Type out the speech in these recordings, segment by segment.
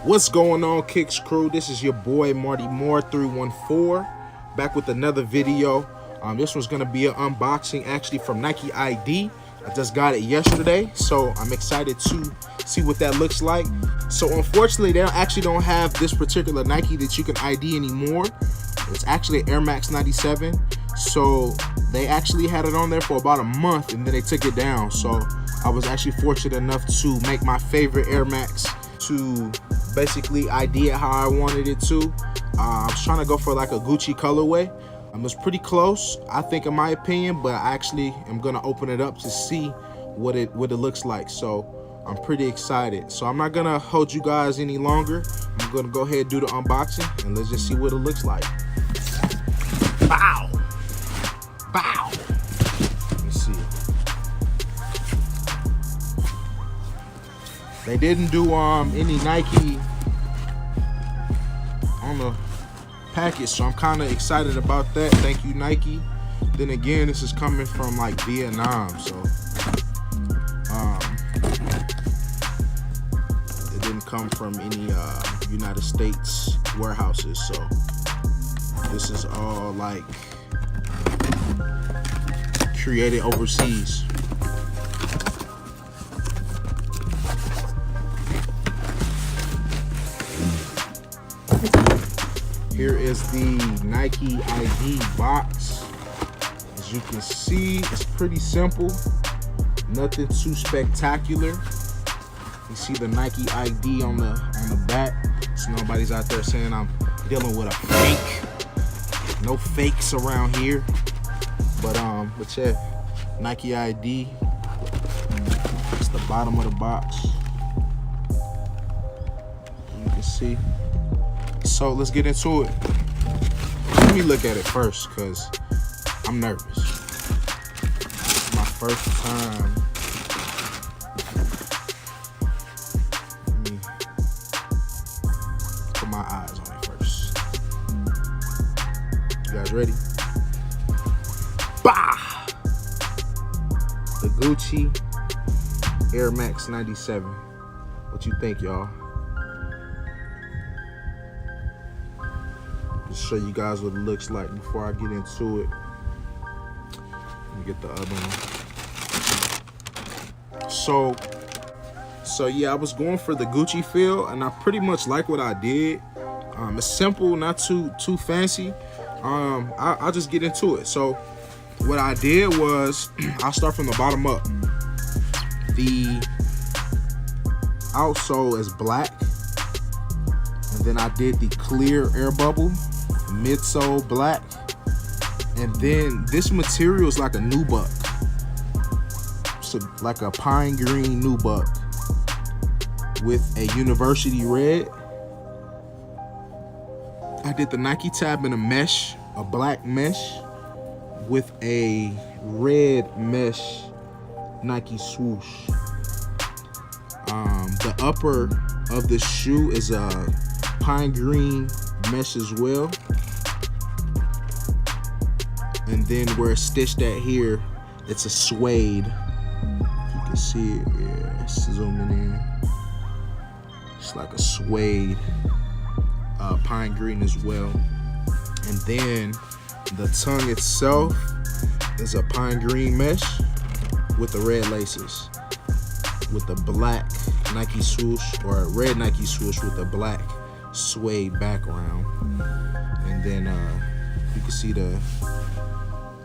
What's going on, Kicks crew? This is your boy Marty Moore 314, back with another video. This one's gonna be an unboxing actually from Nike ID. I just got it yesterday, so I'm excited to see what that looks like. So unfortunately, they actually don't have this particular Nike that you can ID anymore. It's actually an Air Max 97. So they actually had it on there for about a month and then they took it down. So I was actually fortunate enough to make my favorite Air Max to basically ID it how I wanted it to. I was trying to go for like a Gucci colorway. It was pretty close, I think, in my opinion, but I actually am gonna open it up to see what it looks like. So I'm pretty excited. So I'm not gonna hold you guys any longer. I'm gonna go ahead and do the unboxing and let's just see what it looks like. Bow! Bow! Let me see. They didn't do any Nike on the package, so I'm kind of excited about that. Thank you, Nike. Then again, this is coming from like Vietnam, so it didn't come from any United States warehouses, so this is all like created overseas. Here is the Nike ID box. As you can see, it's pretty simple, nothing too spectacular. You see the Nike ID on the back, so nobody's out there saying I'm dealing with a fake. No fakes around here. But yeah, Nike ID. It's the bottom of the box. You can see. So let's get into it. Let me look at it first, cause I'm nervous. It's my first time. Let me put my eyes on it first. You guys ready? Bah! The Gucci Air Max 97. What you think, y'all? Just show you guys what it looks like before I get into it. Let me get the other one. So yeah, I was going for the Gucci feel, and I pretty much like what I did. It's simple, not too fancy. I'll just get into it. So what I did was, I'll start from the bottom up. The outsole is black, and then I did the clear air bubble. Midsole black, and then this material is like a nubuck, so like a pine green nubuck with a university red. I did the Nike tab in a mesh, a black mesh with a red mesh Nike swoosh. The upper of the shoe is a pine green mesh as well. And then where it's stitched at here, it's a suede. If you can see it, yeah, zooming in. It's like a suede, pine green as well. And then the tongue itself is a pine green mesh with the red laces, with the black Nike swoosh, or a red Nike swoosh with a black suede background. And then you can see the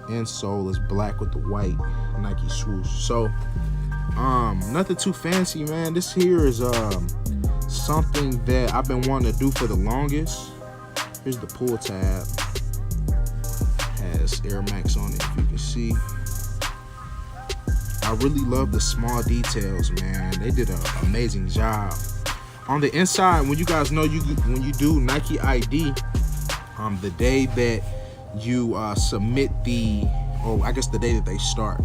insole is black with the white Nike swoosh. So nothing too fancy, man. This here is something that I've been wanting to do for the longest. Here's the pull tab. Has Air Max on it, if you can see. I really love the small details, man. They did an amazing job. On the inside, when you guys know, when you do Nike ID, the day that you submit I guess the day that they start,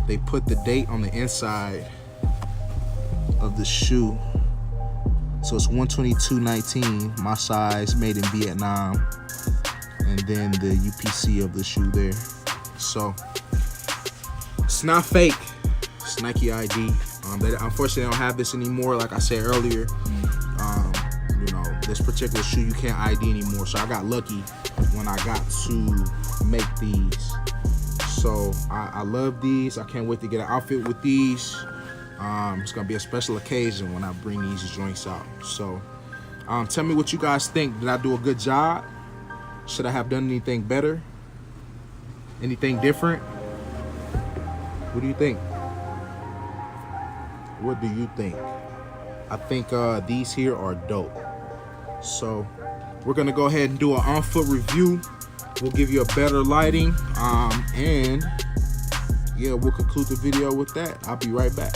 they put the date on the inside of the shoe. So it's 1/22/19, my size, made in Vietnam, and then the UPC of the shoe there. So it's not fake, it's Nike ID. Unfortunately, they don't have this anymore, like I said earlier. this particular shoe you can't ID anymore. So I got lucky when I got to make these. So I love these. I can't wait to get an outfit with these. It's gonna be a special occasion when I bring these joints out. So tell me what you guys think. Did I do a good job? Should I have done anything better? Anything different? What do you think? What do you think? I think these here are dope. So we're gonna go ahead and do an on-foot review. We'll give you a better lighting, and yeah, we'll conclude the video with that. I'll be right back.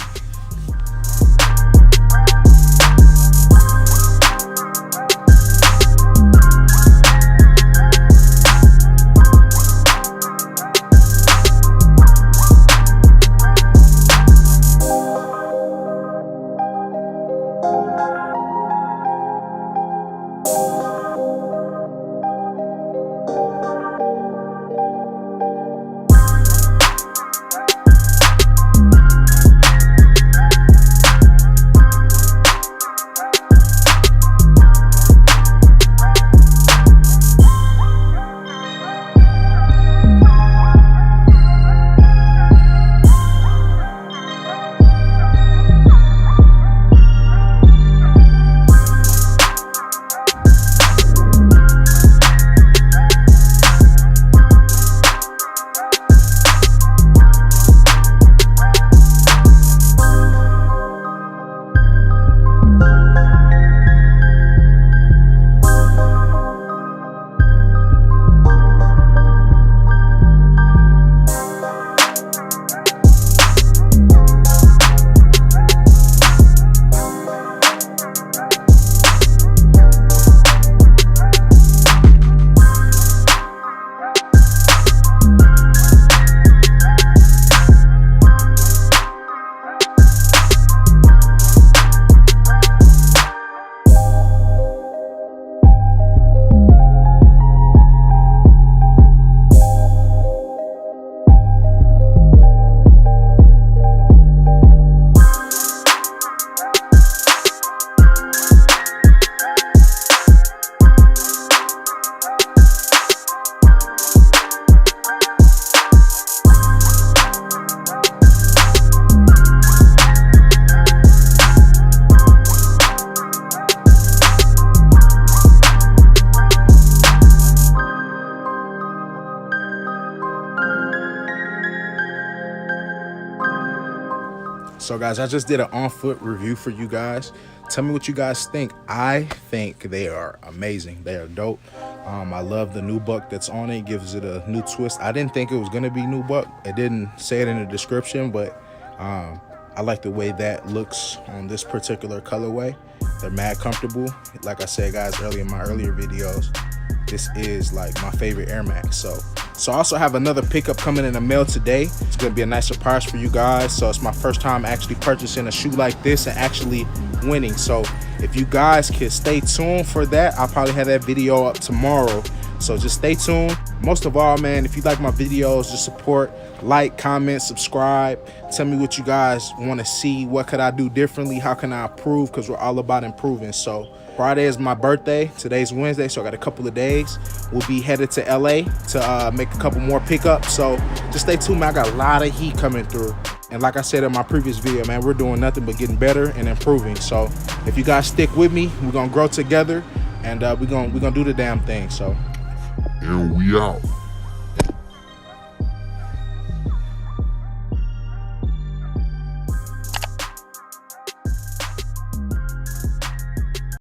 So guys, I just did an on-foot review for you guys. Tell me what you guys think. I think they are amazing. They are dope. I love the nubuck that's on it. Gives it a new twist. I didn't think it was gonna be nubuck. It didn't say it in the description, but I like the way that looks on this particular colorway. They're mad comfortable. Like I said, guys, earlier in my earlier videos, this is like my favorite Air Max. So I also have another pickup coming in the mail today. It's gonna be a nice surprise for you guys. So it's my first time actually purchasing a shoe like this and actually winning. So if you guys can stay tuned for that, I'll probably have that video up tomorrow. So just stay tuned. Most of all, man, if you like my videos, just support, like, comment, subscribe. Tell me what you guys want to see. What could I do differently? How can I improve? Because we're all about improving. So Friday is my birthday. Today's Wednesday, so I got a couple of days. We'll be headed to LA to make a couple more pickups. So just stay tuned, man. I got a lot of heat coming through. And like I said in my previous video, man, we're doing nothing but getting better and improving. So if you guys stick with me, we're gonna grow together, and we're gonna do the damn thing. So and we out.